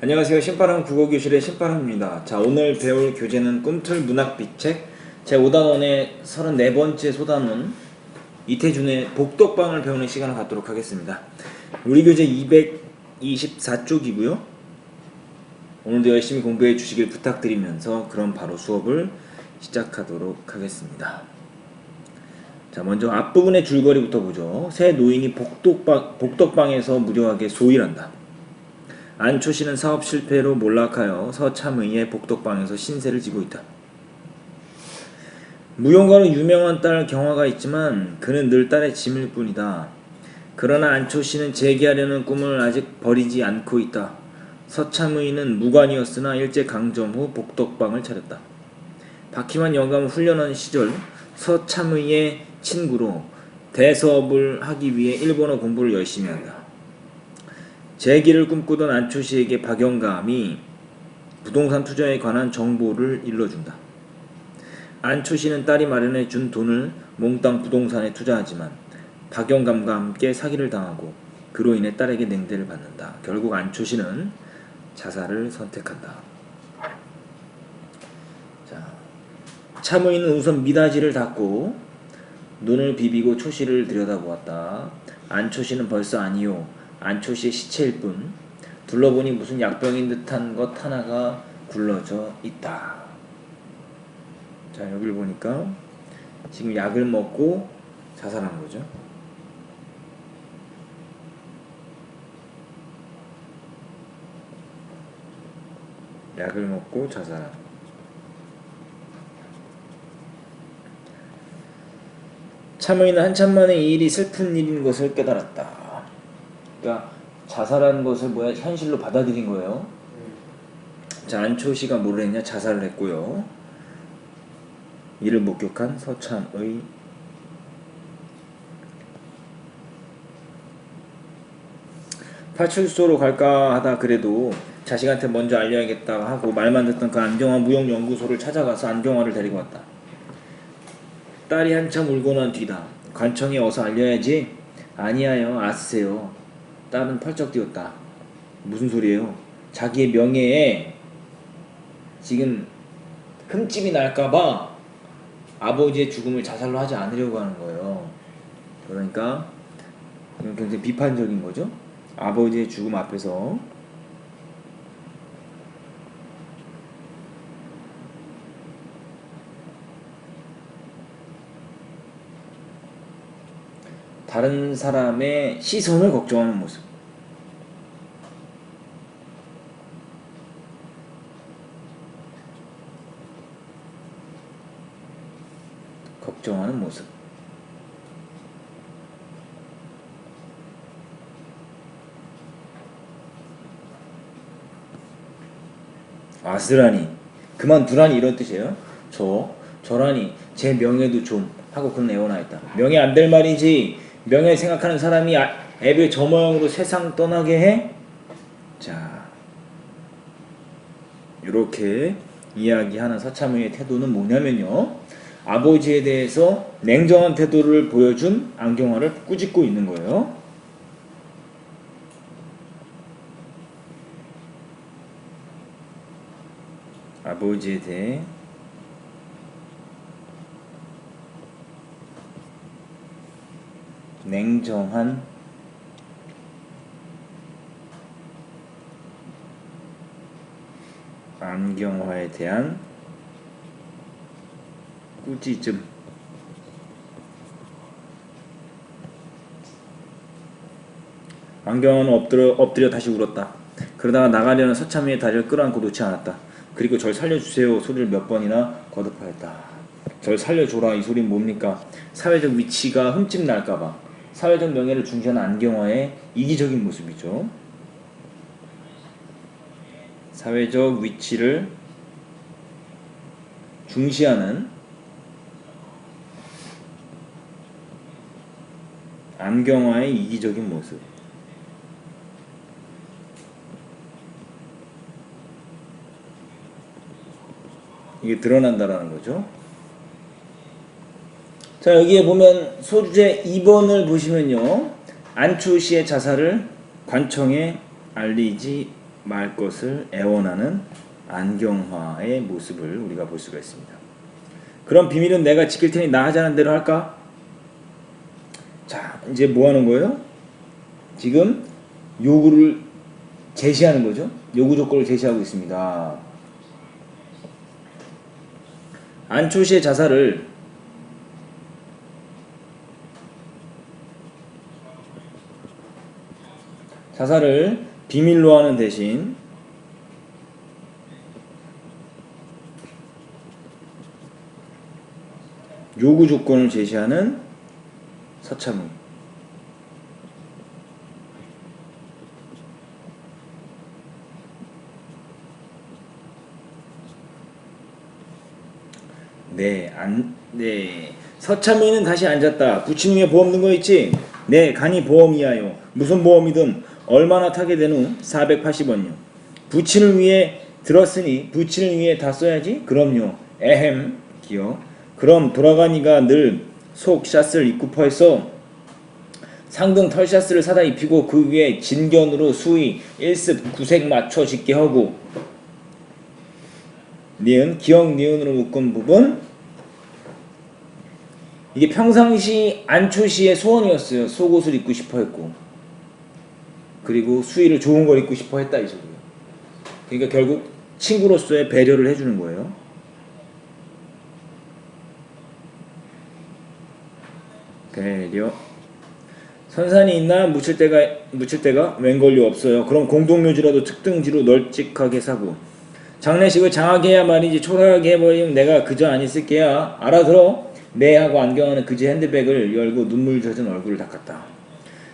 안녕하세요. 신바람 국어교실의 신바람입니다. 자, 오늘 배울 교재는 꿈틀 문학비책 제5단원의 34번째 소단원 이태준의 복덕방을 배우는 시간을 갖도록 하겠습니다. 우리 교재 224쪽이고요. 오늘도 열심히 공부해 주시길 부탁드리면서 그럼 바로 수업을 시작하도록 하겠습니다. 자, 먼저 앞부분의 줄거리부터 보죠. 새 노인이 복덕방에서 무료하게 소일한다. 안초씨는 사업 실패로 몰락하여 서참의의 복덕방에서 신세를 지고 있다. 무용가로 유명한 딸 경화가 있지만 그는 늘 딸의 짐일 뿐이다. 그러나 안초씨는 재기하려는 꿈을 아직 버리지 않고 있다. 서참의는 무관이었으나 일제강점 후 복덕방을 차렸다. 박희만 영감은 훈련한 시절 서참의의 친구로 대서업을 하기 위해 일본어 공부를 열심히 한다. 재기를 꿈꾸던 안초씨에게 박영감이 부동산 투자에 관한 정보를 일러준다. 안초씨는 딸이 마련해 준 돈을 몽땅 부동산에 투자하지만 박영감과 함께 사기를 당하고 그로 인해 딸에게 냉대를 받는다. 결국 안초씨는 자살을 선택한다. 자, 참의는 우선 미닫이를 닫고 눈을 비비고 초씨를 들여다보았다. 안초씨는 벌써 아니요. 안초씨의 시체일 뿐 둘러보니 무슨 약병인 듯한 것 하나가 굴러져 있다. 자, 여기를 보니까 지금 약을 먹고 자살한 거죠. 약을 먹고 자살한 거죠. 참의는 한참 만에 이 일이 슬픈 일인 것을 깨달았다. 그러니까 자살한 것을 현실로 받아들인 거예요. 자, 안초씨가 뭐를 했냐? 자살을 했고요. 이를 목격한 서참의 파출소로 갈까 하다 그래도 자식한테 먼저 알려야겠다 하고 말만 듣던 그 안경화 무용연구소를 찾아가서 안경화를 데리고 왔다. 딸이 한참 울고 난 뒤다. 관청에 어서 알려야지. 아니야요, 아세요. 딸은 펄쩍 뛰었다. 무슨 소리예요? 자기의 명예에 지금 흠집이 날까봐 아버지의 죽음을 자살로 하지 않으려고 하는 거예요. 그러니까 이건 굉장히 비판적인 거죠. 아버지의 죽음 앞에서 다른 사람의 시선을 걱정하는 모습. 걱정하는 모습. 아스라니, 그만두라니 이런 뜻이에요. 저라니 제 명예도 좀 하고 그는 애원하였다. 명예 안 될 말이지. 명예 생각하는 사람이 애비 저 모양으로 세상 떠나게 해? 자, 이렇게 이야기하는 서참의의 태도는 뭐냐면요, 아버지에 대해서 냉정한 태도를 보여준 안경화를 꾸짖고 있는 거예요. 아버지에 대해 냉정한 안경화에 대한 꾸짖음. 안경화는 엎드려 다시 울었다. 그러다가 나가려는 서참의의 다리를 끌어안고 놓지 않았다. 그리고 절 살려주세요 소리를 몇 번이나 거듭하였다. 절 살려줘라 이 소리는 뭡니까? 사회적 위치가 흠집 날까봐 사회적 명예를 중시하는 안경화의 이기적인 모습이죠. 사회적 위치를 중시하는 안경화의 이기적인 모습. 이게 드러난다라는 거죠. 자, 여기에 보면 소주제 2번을 보시면요, 안초씨의 자살을 관청에 알리지 말 것을 애원하는 안경화의 모습을 우리가 볼 수가 있습니다. 그럼 비밀은 내가 지킬 테니 나 하자는 대로 할까? 자, 이제 뭐 하는 거예요? 지금 요구를 제시하는 거죠. 요구 조건을 제시하고 있습니다. 안초시의 자살을 비밀로 하는 대신 요구 조건을 제시하는 서참의. 네. 서참의는 다시 앉았다. 부친 위에 보험 든 거 있지? 네, 간이 보험이야요. 무슨 보험이든 얼마나 타게 된 후 480원요. 부친을 위해 들었으니 부친을 위해 다 써야지? 그럼요. 에헴, 기억. 그럼 돌아가니가 늘 속 샷을 입고 퍼했어. 상등 털샷을 사다 입히고 그 위에 진견으로 수의 1습 9색 맞춰 짓게 하고 니은 기억 니은으로 묶은 부분 이게 평상시 안초시의 소원이었어요. 속옷을 입고 싶어 했고 그리고 수의를 좋은 걸 입고 싶어 했다 이 소리예요. 그러니까 결국 친구로서의 배려를 해주는 거예요. 배려. 선산이 있나 묻힐 때가 웬걸요 없어요. 그럼 공동묘지라도 특등지로 널찍하게 사고 장례식을 장하게 해야 말이지 초라하게 해버리면 내가 그저 안 있을게야. 알아들어? 네 하고 안경하는 그지 핸드백을 열고 눈물 젖은 얼굴을 닦았다.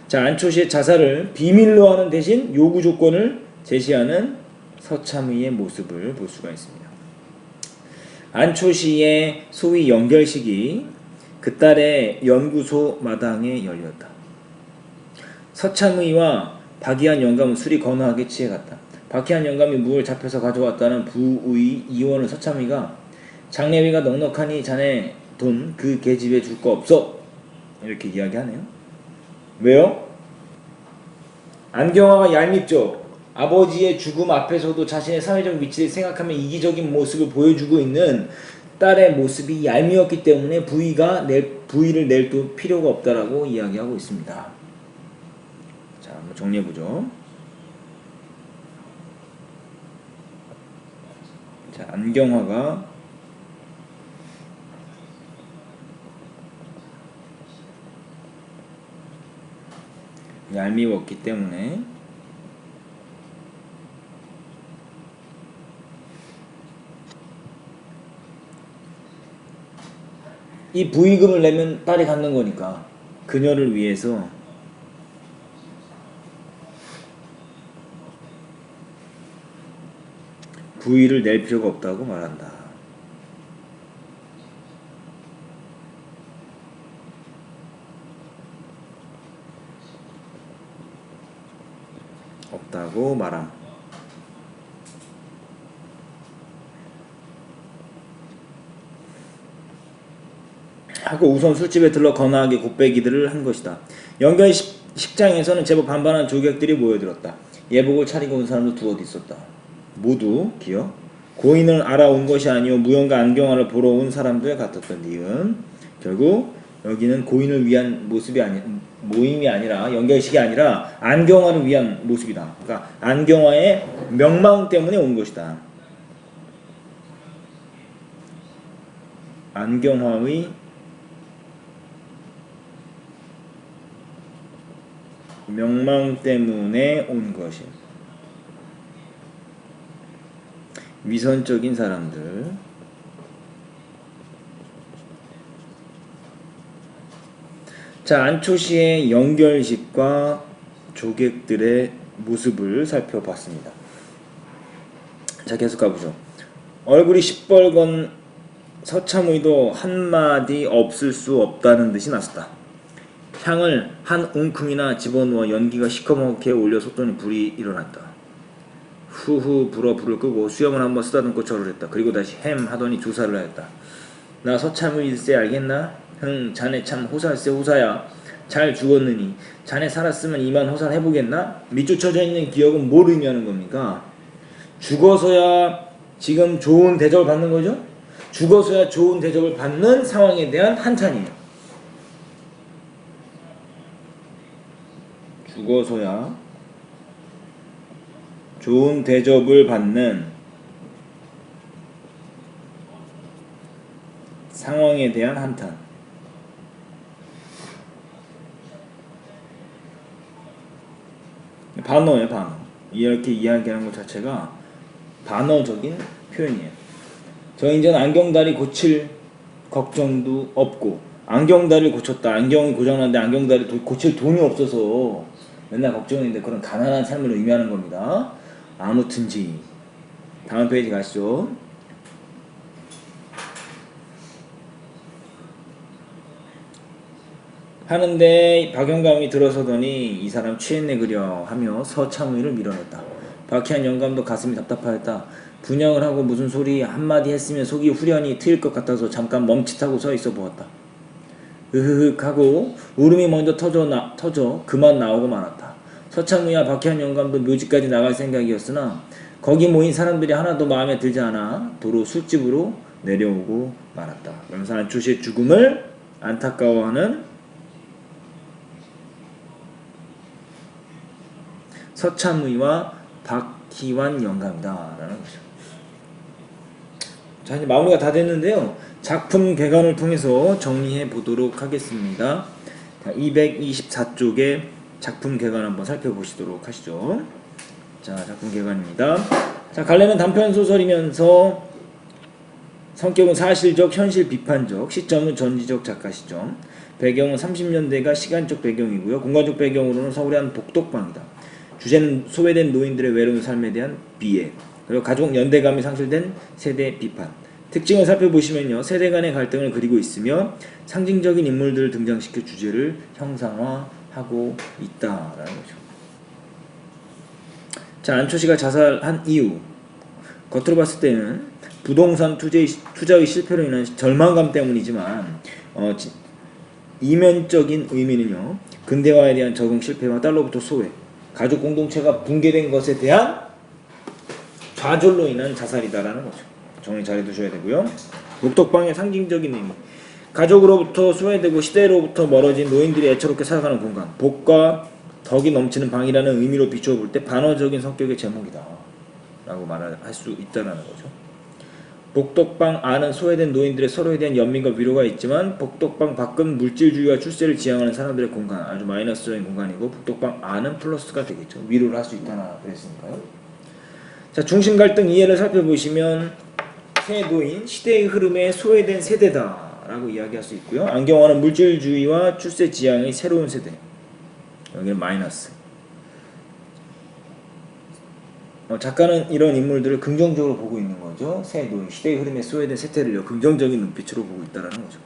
자, 안초시의 자살을 비밀로 하는 대신 요구 조건을 제시하는 서참의의 모습을 볼 수가 있습니다. 안초시의 소위 연결식이 그딸의 연구소 마당에 열렸다. 서참의와 박희한 영감은 술이 거나하게 취해갔다. 박희한 영감이 무을 잡혀서 가져왔다는 부의 이원을 서참의가 장례비가 넉넉하니 자네 돈 그 계집에 줄 거 없어 이렇게 이야기하네요. 왜요? 안경화가 얄밉죠. 아버지의 죽음 앞에서도 자신의 사회적 위치를 생각하며 이기적인 모습을 보여주고 있는 딸의 모습이 얄미웠기 때문에 부의를 낼 필요가 없다라고 이야기하고 있습니다. 자, 한번 정리해보죠. 자, 안경화가 얄미웠기 때문에 이 부의금을 내면 딸이 갖는 거니까 그녀를 위해서 부의를 낼 필요가 없다고 말한다. 없다고 말함. 하고 우선 술집에 들러 거나하게 곱빼기들을 한 것이다. 연결 식장에서는 제법 반반한 조객들이 모여들었다. 예복을 차리고 온 사람도 두어디 있었다. 모두 기억 고인을 알아온 것이 아니오 무용과 안경화를 보러 온 사람들에 같았던 니은. 결국 여기는 고인을 위한 모임이 아니라 연결식이 아니라 안경화를 위한 모습이다. 그러니까 안경화의 명망 때문에 온 것이다. 안경화의 명망 때문에 온 것이 위선적인 사람들. 자, 안초시의 연결식과 조객들의 모습을 살펴봤습니다. 자, 계속 가보죠. 얼굴이 시뻘건 서참의도 한마디 없을 수 없다는 듯이 났었다. 향을 한 웅큼이나 집어넣어 연기가 시커멓게 올려 솟더니 불이 일어났다. 후후 불어 불을 끄고 수염을 한번 쓰다듬고 절을 했다. 그리고 다시 햄 하더니 조사를 하였다. 나 서참의일세 알겠나? 흥, 자네 참 호살세 호사야. 잘 죽었느니 자네 살았으면 이만 호살 해보겠나? 밑줄 쳐져 있는 기억은 뭘 의미하는 겁니까? 죽어서야 지금 좋은 대접을 받는 거죠. 죽어서야 좋은 대접을 받는 상황에 대한 한탄이에요. 죽어서야 좋은 대접을 받는 상황에 대한 한탄. 반어예요, 반어. 이렇게 이야기하는 것 자체가 반어적인 표현이에요. 저 이제는 안경다리 고칠 걱정도 없고, 안경다리를 고쳤다. 안경이 고장났는데 안경다리 고칠 돈이 없어서 맨날 걱정했는데 그런 가난한 삶을 의미하는 겁니다. 아무튼지 다음 페이지 가시죠. 하는데 박영감이 들어서더니 이 사람 취했네 그려 하며 서참의를 밀어냈다. 박희한 영감도 가슴이 답답하였다. 분양을 하고 무슨 소리 한마디 했으면 속이 후련히 트일 것 같아서 잠깐 멈칫하고 서 있어 보았다. 으흐흑 하고 울음이 먼저 터져 그만 나오고 말았다. 서참의와 박희한 영감도 묘지까지 나갈 생각이었으나 거기 모인 사람들이 하나도 마음에 들지 않아 도로 술집으로 내려오고 말았다. 그러면서 안초시의 죽음을 안타까워하는 서참의와 박희환 영감이다라는 거죠. 자, 이제 마무리가 다 됐는데요. 작품 개관을 통해서 정리해 보도록 하겠습니다. 224쪽에 작품 개관 한번 살펴보시도록 하시죠. 자, 작품 개관입니다. 자, 갈래는 단편 소설이면서 성격은 사실적, 현실 비판적, 시점은 전지적 작가 시점, 배경은 30년대가 시간적 배경이고요. 공간적 배경으로는 서울의 한 복덕방이다. 주제는 소외된 노인들의 외로운 삶에 대한 비애, 그리고 가족 연대감이 상실된 세대 비판. 특징을 살펴보시면요, 세대 간의 갈등을 그리고 있으며 상징적인 인물들을 등장시켜 주제를 형상화하고 있다라는 거죠. 자, 안초시가 자살한 이유, 겉으로 봤을 때는 부동산 투자의 실패로 인한 절망감 때문이지만 이면적인 의미는요, 근대화에 대한 적응 실패와 딸로부터 소외, 가족 공동체가 붕괴된 것에 대한 좌절로 인한 자살이다라는 거죠. 정리 잘 해두셔야 되고요. 복덕방의 상징적인 의미, 가족으로부터 소외되고 시대로부터 멀어진 노인들이 애처롭게 살아가는 공간, 복과 덕이 넘치는 방이라는 의미로 비추어 볼 때 반어적인 성격의 제목이다 라고 말할 수 있다는 거죠. 복덕방 안은 소외된 노인들의 서로에 대한 연민과 위로가 있지만 복덕방 밖은 물질주의와 출세를 지향하는 사람들의 공간, 아주 마이너스적인 공간이고 복덕방 안은 플러스가 되겠죠. 위로를 할 수 있다나 그랬으니까요. 자, 중심 갈등 이해를 살펴보시면 새 노인, 시대의 흐름에 소외된 세대다 라고 이야기할 수 있고요. 안경화는 물질주의와 출세 지향의 새로운 세대, 여기는 마이너스. 작가는 이런 인물들을 긍정적으로 보고 있는 거죠. 새 노인, 시대의 흐름에 소외된 세태를요, 긍정적인 눈빛으로 보고 있다는 거죠.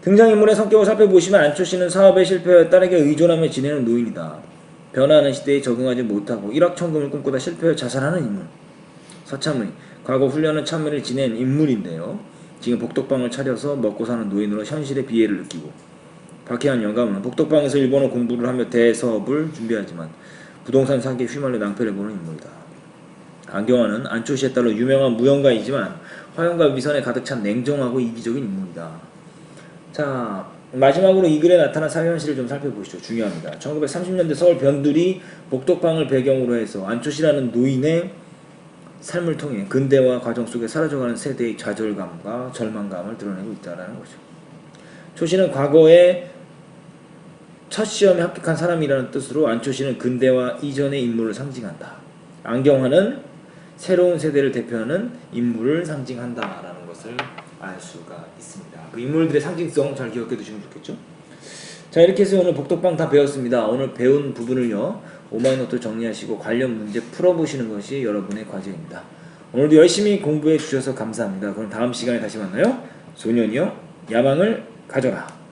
등장인물의 성격을 살펴보시면 안초시는 사업의 실패와 딸에게 의존하며 지내는 노인이다. 변화하는 시대에 적응하지 못하고 일확천금을 꿈꾸다 실패해 자살하는 인물. 서참의, 과거 훈련은 참여를 지낸 인물인데요. 지금 복덕방을 차려서 먹고 사는 노인으로 현실의 비애를 느끼고, 박희한 영감은 복덕방에서 일본어 공부를 하며 대서업을 준비하지만 부동산 사기에 휘말려 낭패를 보는 인물이다. 안경화는 안초시에 따라 유명한 무용가이지만 화염과 위선에 가득 찬 냉정하고 이기적인 인물이다. 자, 마지막으로 이 글에 나타난 사회현실을 좀 살펴보시죠. 중요합니다. 1930년대 서울 변두리 복덕방을 배경으로 해서 안초시라는 노인의 삶을 통해 근대화 과정 속에 사라져가는 세대의 좌절감과 절망감을 드러내고 있다는 거죠. 초시는 과거에 첫 시험에 합격한 사람이라는 뜻으로 안초시는 근대화 이전의 인물을 상징한다. 안경화는 새로운 세대를 대표하는 인물을 상징한다라는 것을 알 수가 있습니다. 그 인물들의 상징성 잘 기억해 두시면 좋겠죠. 자, 이렇게 해서 오늘 복덕방 다 배웠습니다. 오늘 배운 부분을요, 오마이노트 정리하시고 관련 문제 풀어보시는 것이 여러분의 과제입니다. 오늘도 열심히 공부해 주셔서 감사합니다. 그럼 다음 시간에 다시 만나요. 소년이여 야망을 가져라.